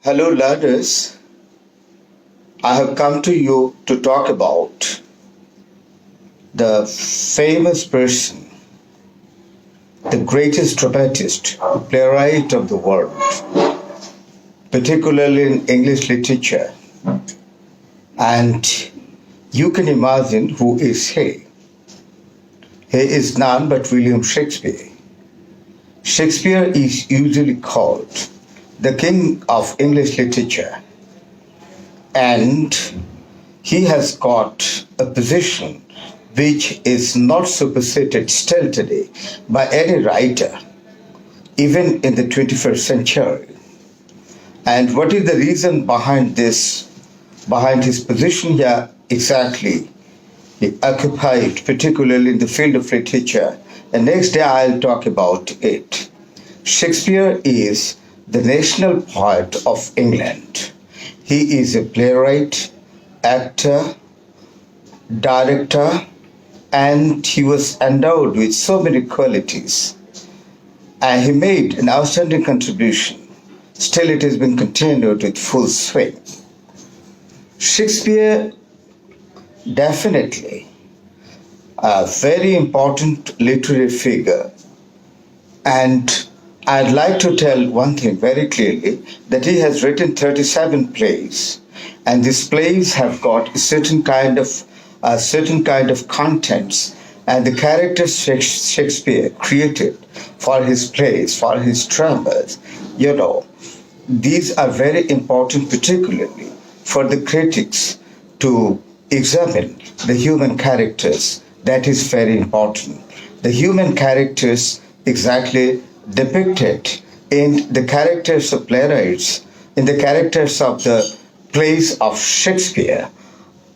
Hello, learners. I have come to you to talk about the famous person, the greatest dramatist, playwright of the world, particularly in English literature. And you can imagine who is he. He is none but William Shakespeare. Shakespeare is usually called the king of English literature, and he has got a position which is not superseded still today by any writer, even in the 21st century. And what is the reason behind this, behind his position here exactly? He occupied, particularly in the field of literature, and next day I'll talk about it. Shakespeare is the national poet of England. He is a playwright, actor, director, and he was endowed with so many qualities. And he made an outstanding contribution. Still, it has been continued with full swing. Shakespeare, definitely a very important literary figure, and I'd like to tell one thing very clearly, that he has written 37 plays, and these plays have got a certain kind of contents, and the characters Shakespeare created for his plays, for his dramas, these are very important, particularly for the critics to examine the human characters. That is very important. The human characters exactly depicted in the characters of playwrights, in the characters of the plays of Shakespeare,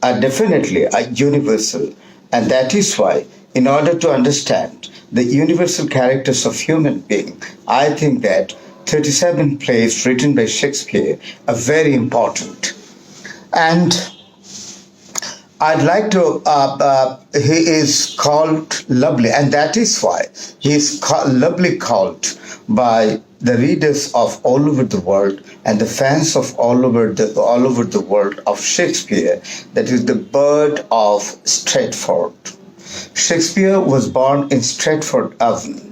are definitely universal. And that is why, in order to understand the universal characters of human being, I think that 37 plays written by Shakespeare are very important. And I'd like to, he is called lovely, and that is why he is lovely called by the readers of all over the world and the fans of all over the world of Shakespeare. That is the bird of Stratford. Shakespeare was born in Stratford-upon-Avon,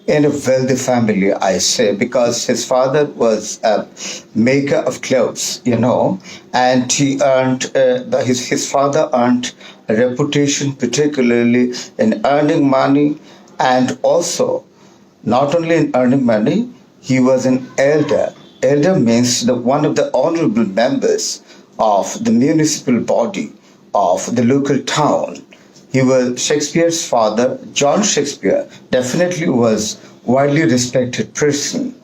in a wealthy family, I say, because his father was a maker of clothes, and he earned, his father earned a reputation, particularly in earning money, and also not only in earning money, he was an elder. Elder means one of the honorable members of the municipal body of the local town. He was Shakespeare's father. John Shakespeare definitely was widely respected person,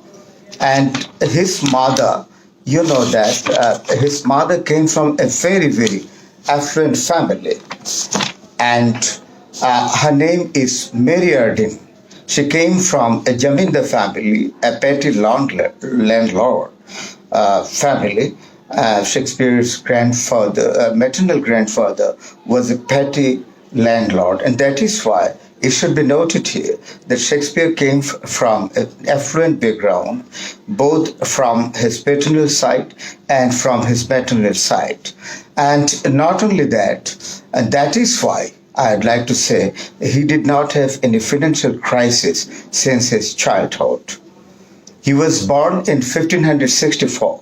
and his mother, his mother came from a very, very affluent family, and her name is Mary Ardin. She came from a Jamindar family, a petty landlord family. Shakespeare's grandfather, maternal grandfather, was a petty landlord, and that is why it should be noted here that Shakespeare came from an affluent background, both from his paternal side and from his maternal side. And not only that, and that is why I'd like to say he did not have any financial crisis since his childhood. He was born in 1564.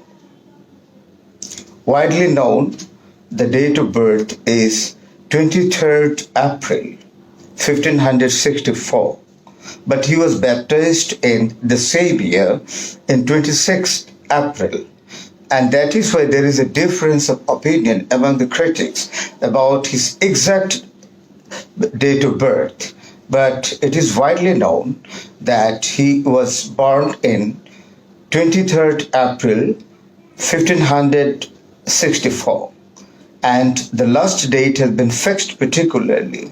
Widely known, the date of birth is 23rd April 1564, but he was baptized in the same year in 26th April, and that is why there is a difference of opinion among the critics about his exact date of birth. But it is widely known that he was born in 23rd April 1564, and the last date has been fixed particularly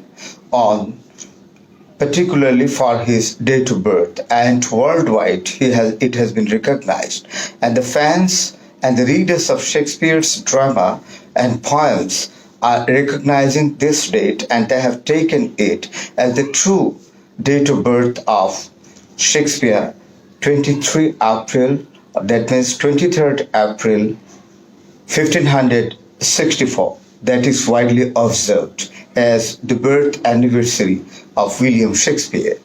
for his date of birth, and worldwide it has been recognized, and the fans and the readers of Shakespeare's drama and poems are recognizing this date, and they have taken it as the true date of birth of Shakespeare, 23 April That means 23rd April 1564. That is widely observed as the birth anniversary of William Shakespeare.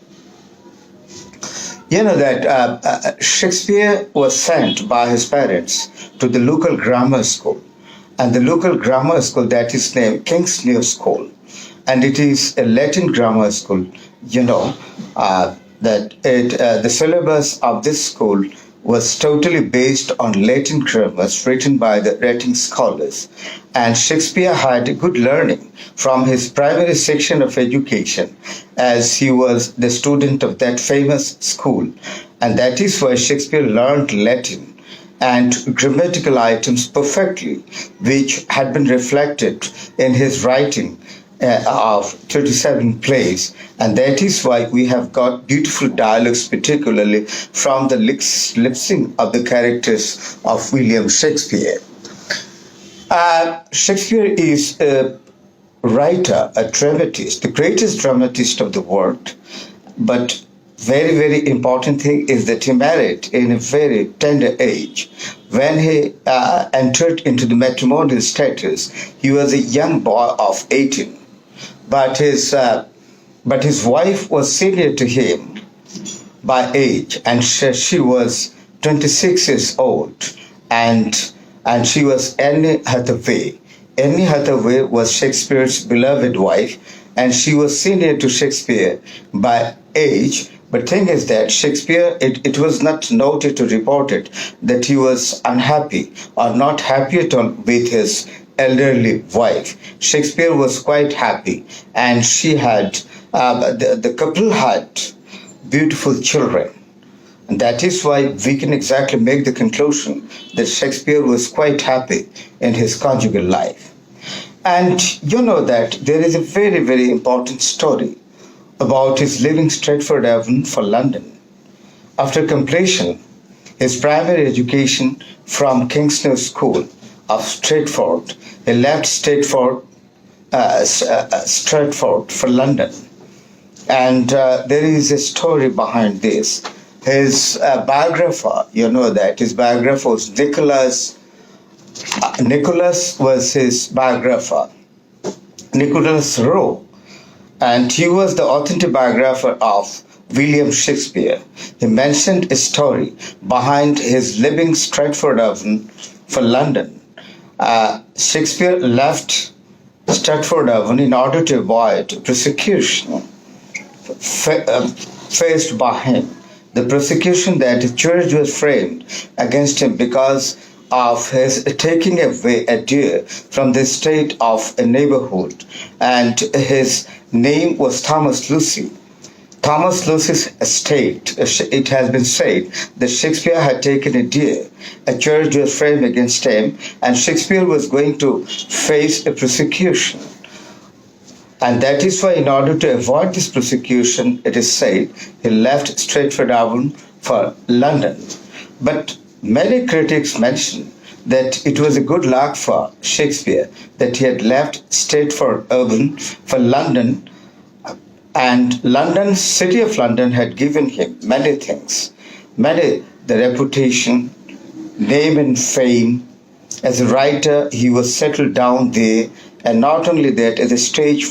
You know that Shakespeare was sent by his parents to the local grammar school, and the local grammar school that is named King's New School, and it is a Latin grammar school. You know that the syllabus of this school was totally based on Latin grammars written by the Latin scholars, and Shakespeare had good learning from his primary section of education, as he was the student of that famous school, and that is why Shakespeare learned Latin and grammatical items perfectly, which had been reflected in his writing of 37 plays. And that is why we have got beautiful dialogues, particularly from the lip sync of the characters of William Shakespeare. Shakespeare is a writer, a dramatist, the greatest dramatist of the world. But very, very important thing is that he married in a very tender age. When he entered into the matrimonial status, he was a young boy of 18. But his wife was senior to him by age, and she was 26 years old, and she was Anne Hathaway. Anne Hathaway was Shakespeare's beloved wife, and she was senior to Shakespeare by age. But thing is that Shakespeare, it was not noted or reported that he was unhappy or not happy at all with his elderly wife. Shakespeare was quite happy, and she had, the couple had beautiful children. And that is why we can exactly make the conclusion that Shakespeare was quite happy in his conjugal life. And you know that there is a very, very important story about his leaving Stratford-upon for London. After completion his primary education from King's New School of Stratford, he left Stratford for London. And there is a story behind this. His biographer, you know that his biographer was Nicholas. Nicholas was his biographer, Nicholas Rowe, and he was the authentic biographer of William Shakespeare. He mentioned a story behind his leaving Stratford-upon for London. Shakespeare left Stratford-upon in order to avoid persecution faced by him. The prosecution that the church was framed against him because of his taking away a deer from the estate of a neighborhood, and his name was Thomas Lucy. Thomas Lucy's estate, it has been said that Shakespeare had taken a deer. A charge was framed against him, and Shakespeare was going to face a prosecution. And that is why, in order to avoid this prosecution, it is said he left Stratford-upon for London. But many critics mention that it was a good luck for Shakespeare that he had left Stratford-upon for London, and London, city of London, had given him many things, the reputation, name and fame. As a writer, he was settled down there, and not only that, as a stage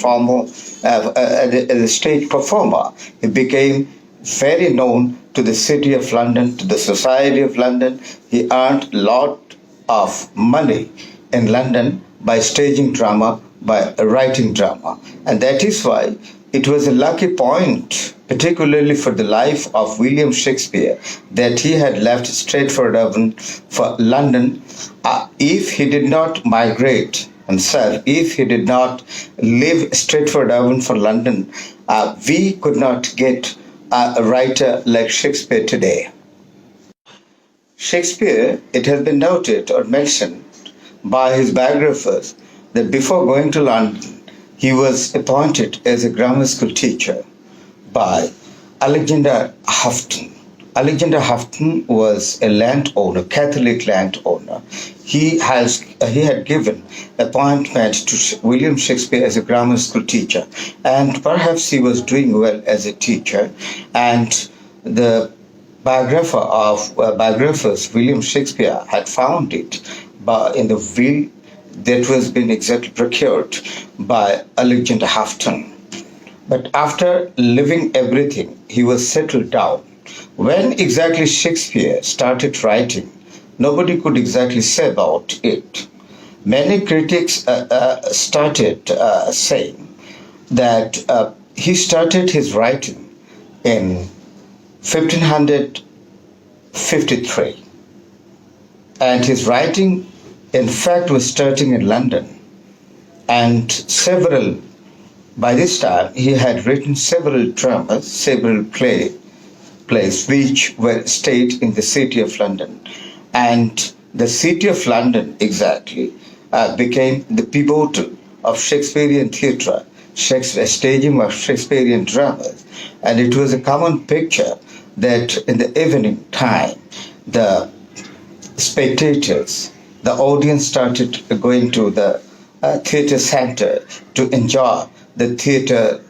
performer, he became very known to the city of London, to the society of London. He earned a lot of money in London by staging drama, by writing drama, and that is why it was a lucky point, particularly for the life of William Shakespeare, that he had left Stratford-upon for London. If he did not migrate himself, if he did not leave Stratford-upon for London, we could not get a writer like Shakespeare today. Shakespeare, it has been noted or mentioned by his biographers that before going to London, he was appointed as a grammar school teacher by Alexander Houghton. Alexander Houghton was a landowner, Catholic landowner. He had given appointment to William Shakespeare as a grammar school teacher, and perhaps he was doing well as a teacher. And the biographers William Shakespeare had found it in the will that was been exactly procured by Alexander Hafton. But after leaving everything, he was settled down. When exactly Shakespeare started writing, nobody could exactly say about it. Many critics started saying that he started his writing in 1553, and his writing, in fact, was starting in London. And by this time, he had written several dramas, several plays which were staged in the city of London. And the city of London exactly became the pivotal of Shakespearean theatre, staging of Shakespearean dramas. And it was a common picture that in the evening time, the spectators, the audience started going to the theatre center to enjoy the theatre,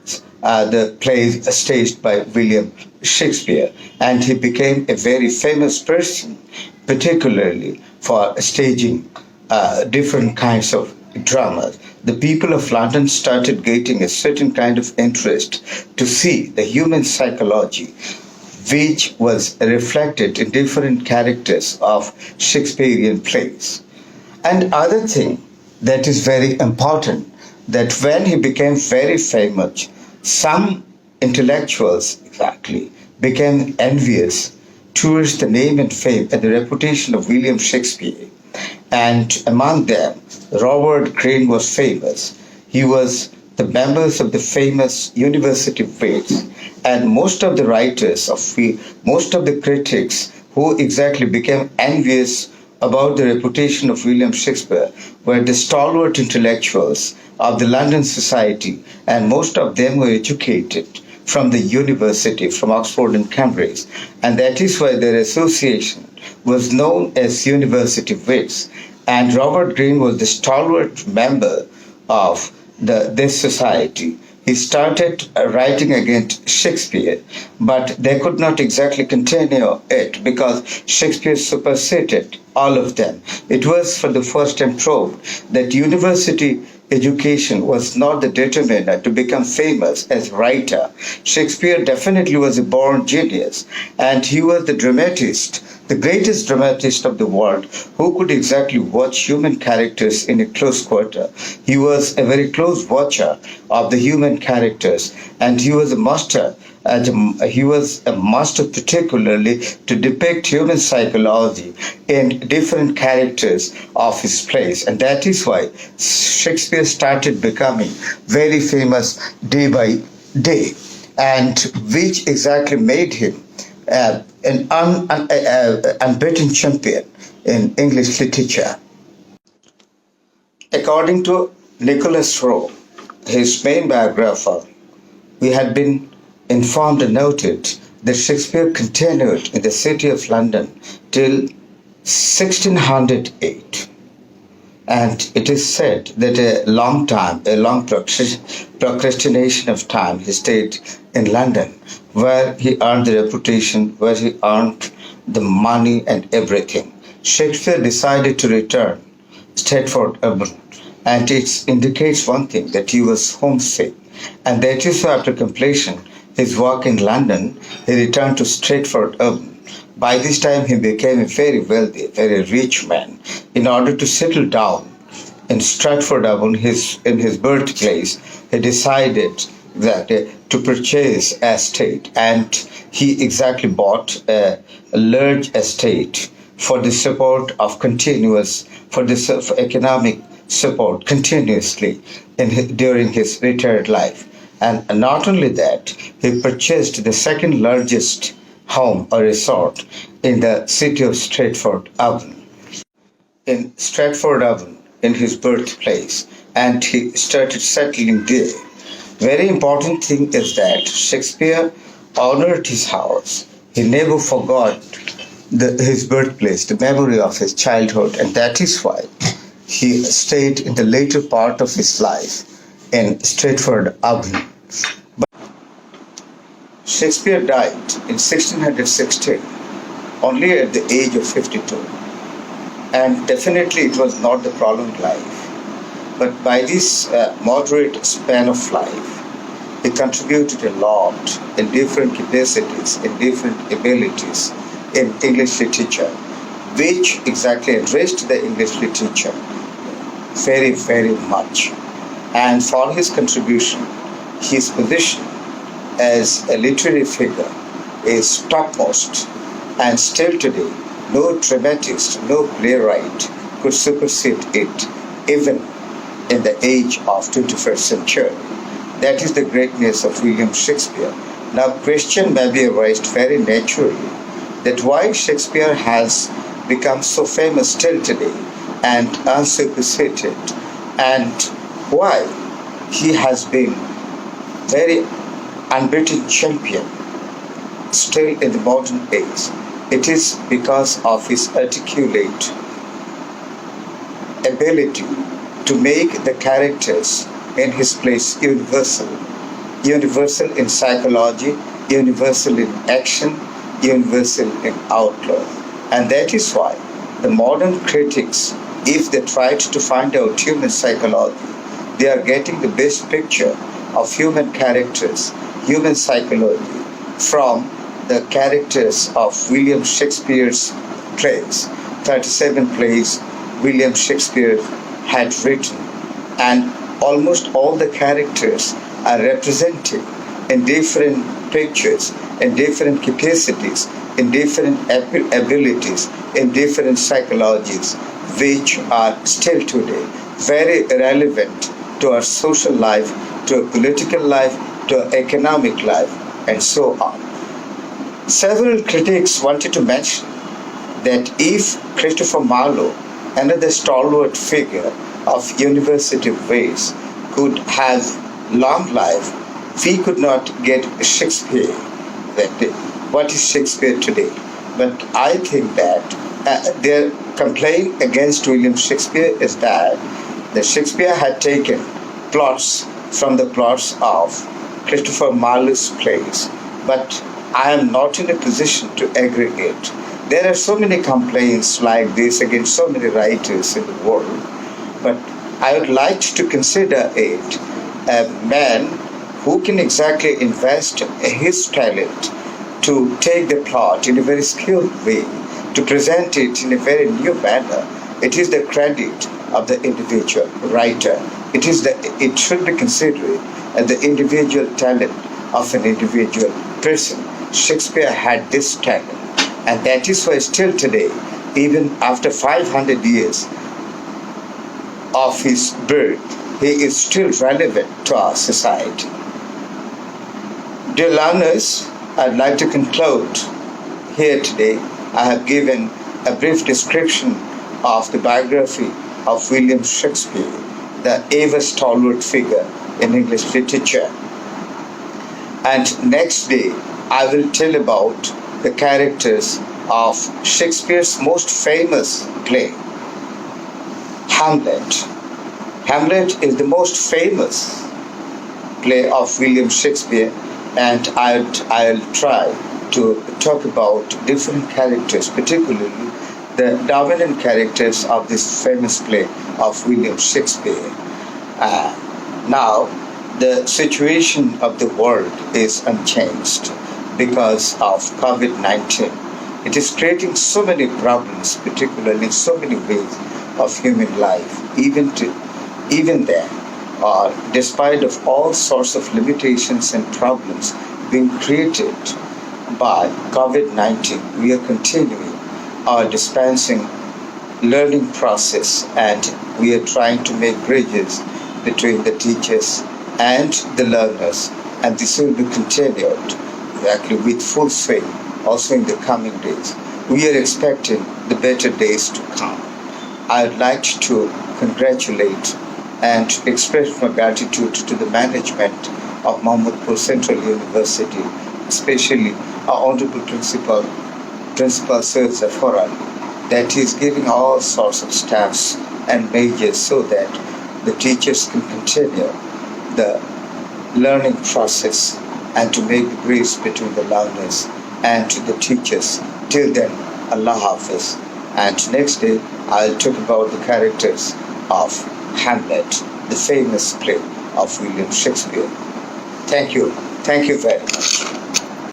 the plays staged by William Shakespeare. And he became a very famous person, particularly for staging different kinds of dramas. The people of London started getting a certain kind of interest to see the human psychology, which was reflected in different characters of Shakespearean plays. And other thing that is very important, that when he became very famous, some intellectuals exactly became envious towards the name and fame and the reputation of William Shakespeare. And among them, Robert Greene was famous. He was the members of the famous University of Wales, and most of the critics who exactly became envious about the reputation of William Shakespeare were the stalwart intellectuals of the London society, and most of them were educated from the university, from Oxford and Cambridge, and that is why their association was known as University of Wits. And Robert Greene was the stalwart member of this society. He started writing against Shakespeare, but they could not exactly continue it because Shakespeare superseded all of them. It was for the first time proved that university education was not the determiner to become famous as writer. Shakespeare definitely was a born genius, and he was the dramatist, the greatest dramatist of the world, who could exactly watch human characters in a close quarter. He was a very close watcher of the human characters, and he was a master. He was a master particularly to depict human psychology in different characters of his plays. And that is why Shakespeare started becoming very famous day by day, and which exactly made him an unbeaten champion in English literature. According to Nicholas Rowe, his main biographer, we had been informed and noted that Shakespeare continued in the city of London till 1608. And it is said that a long procrastination of time, he stayed in London, where he earned the reputation, where he earned the money and everything. Shakespeare decided to return Stratford upon, and it indicates one thing, that he was homesick. And that is why after completion his work in London, he returned to Stratford upon. By this time, he became a very wealthy, very rich man. In order to settle down in Stratford upon, in his birthplace, he decided that to purchase estate, and he exactly bought a large estate for the support of for economic support continuously during his retired life. And not only that, he purchased the second largest home or resort in the city of Stratford upon, in Stratford upon, in his birthplace, and he started settling there. Very important thing is that Shakespeare honored his house. He never forgot his birthplace, the memory of his childhood, and that is why he stayed in the later part of his life in Stratford upon. Shakespeare died in 1616 only at the age of 52. And definitely it was not the prolonged life. But by this moderate span of life, he contributed a lot in different capacities, in different abilities in English literature, which exactly addressed the English literature very, very much. And for his contribution, his position as a literary figure is topmost. And still today, no dramatist, no playwright could supersede it, even in the age of 21st century. That is the greatness of William Shakespeare. Now, question may be raised very naturally that why Shakespeare has become so famous still today and unsuperseded, and why he has been very unbeaten champion still in the modern age. It is because of his articulate ability to make the characters in his place universal. Universal in psychology, universal in action, universal in outlook. And that is why the modern critics, if they tried to find out human psychology, they are getting the best picture of human characters, human psychology from the characters of William Shakespeare's plays. 37 plays William Shakespeare had written, and almost all the characters are represented in different pictures, in different capacities, in different abilities, in different psychologies, which are still today very relevant to our social life, to our political life, to our economic life, and so on. Several critics wanted to mention that if Christopher Marlowe, another stalwart figure of university ways, could have long life, we could not get Shakespeare that day. What is Shakespeare today? But I think that their complaint against William Shakespeare is that the Shakespeare had taken plots from the plots of Christopher Marlowe's plays. But I am not in a position to aggregate. There are so many complaints like this against so many writers in the world. But I would like to consider it a man who can exactly invest his talent to take the plot in a very skilled way, to present it in a very new manner. It is the credit of the individual writer. It should be considered as the individual talent of an individual person. Shakespeare had this talent, and that is why still today, even after 500 years of his birth, he is still relevant to our society. Dear learners, I'd like to conclude here today. I have given a brief description of the biography of William Shakespeare, the ever stalwart figure in English literature. And next day, I will tell about the characters of Shakespeare's most famous play, Hamlet. Hamlet is the most famous play of William Shakespeare, and I'll try to talk about different characters, particularly the dominant characters of this famous play of William Shakespeare. Now, the situation of the world is unchanged because of COVID-19. It is creating so many problems, particularly in so many ways of human life. Even there, despite of all sorts of limitations and problems being created by COVID-19, we are continuing our dispensing learning process, and we are trying to make bridges between the teachers and the learners, and this will be continued actually with full swing also in the coming days. We are expecting the better days to come. I would like to congratulate and express my gratitude to the management of Mohammadpur Central University, especially our Honorable Principal Sir Forhad, that he is giving all sorts of staffs and majors so that the teachers can continue the learning process and to make the bridge between the learners and to the teachers. Till then, Allah Hafiz. And next day, I'll talk about the characters of Hamlet, the famous play of William Shakespeare. Thank you. Thank you very much.